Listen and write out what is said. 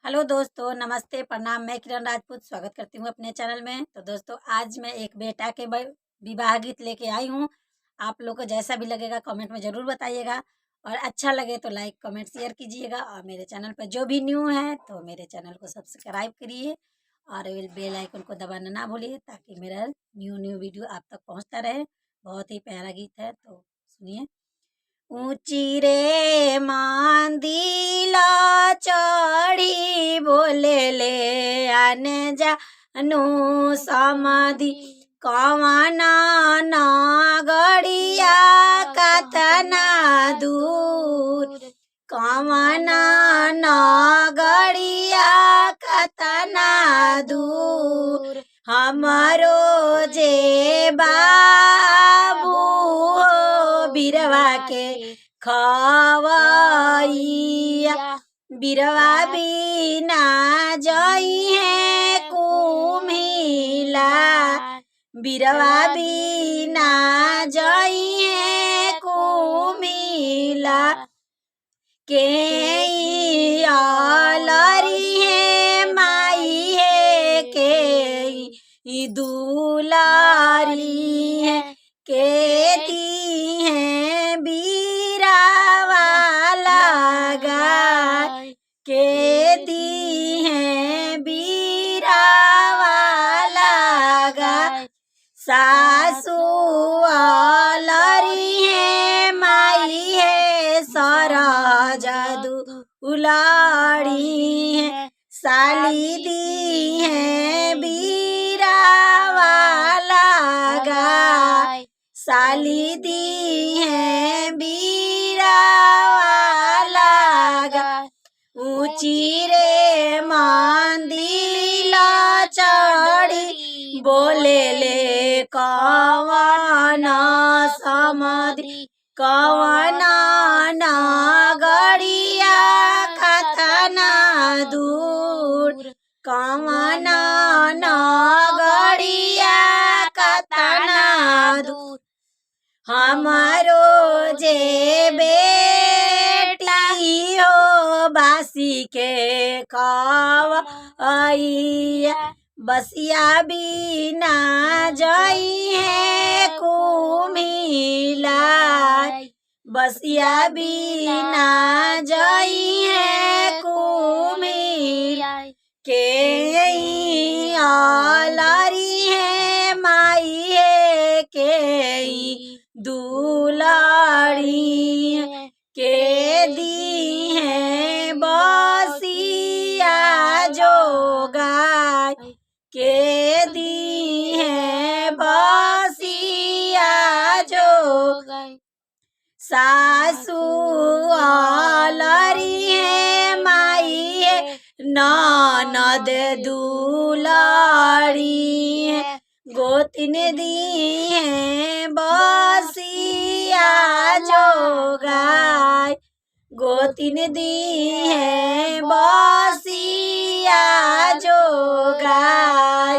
Hello दोस्तों, नमस्ते, प्रणाम। मैं किरण राजपूत स्वागत करती हूँ अपने चैनल में। तो दोस्तों, आज मैं एक बेटा के विवाह गीत लेके आई हूँ। आप लोग को जैसा भी लगेगा कमेंट में ज़रूर बताइएगा, और अच्छा लगे तो लाइक कमेंट शेयर कीजिएगा। और मेरे चैनल पर जो भी न्यू है तो मेरे चैनल को सब्सक्राइब करिए और बेल आइकन को दबाना ना भूलिए, ताकि मेरा न्यू वीडियो आप तक पहुँचता रहे। बहुत ही प्यारा गीत है, तो सुनिए। ऊंची रे मांदिला चढ़ी बोले ले आने जानू समाधि कवना नागरिया कतना दूर कवना नागरिया कतना दूर हमारो जे बाबू बिरवा के खवैया बिरवा बिना जई है कुम्हिला बिरवा बिना जई है कुम्हिला के आलरी है माई है के दुलारी है के दी है बीरावा लगाय के दी है बीरावा लगाय सासू आलरी है माई है सरज दुलारी है साली दी है बीरावा लगाय साली दी है बीरावा लगाय ऊंची रे मंदिला चढ़ी बोले ले कवना समाधि कवना नागरिया कतना दूर कवना नागरिया कतना दूर हमारो जे बेटी हो बासी के खवैया बसिया बिना जई है कुम्हिला बसिया बिना जई है कुम्हिला के आलरी है माई है के दुलारी है के दी है बसिया जोगाय के दी है बसिया जोगाय सासू आलरी है माई है ननद दुलारी है गोतिन दी है बसिया जोगाय गोतिन दी है बसिया जोगाय।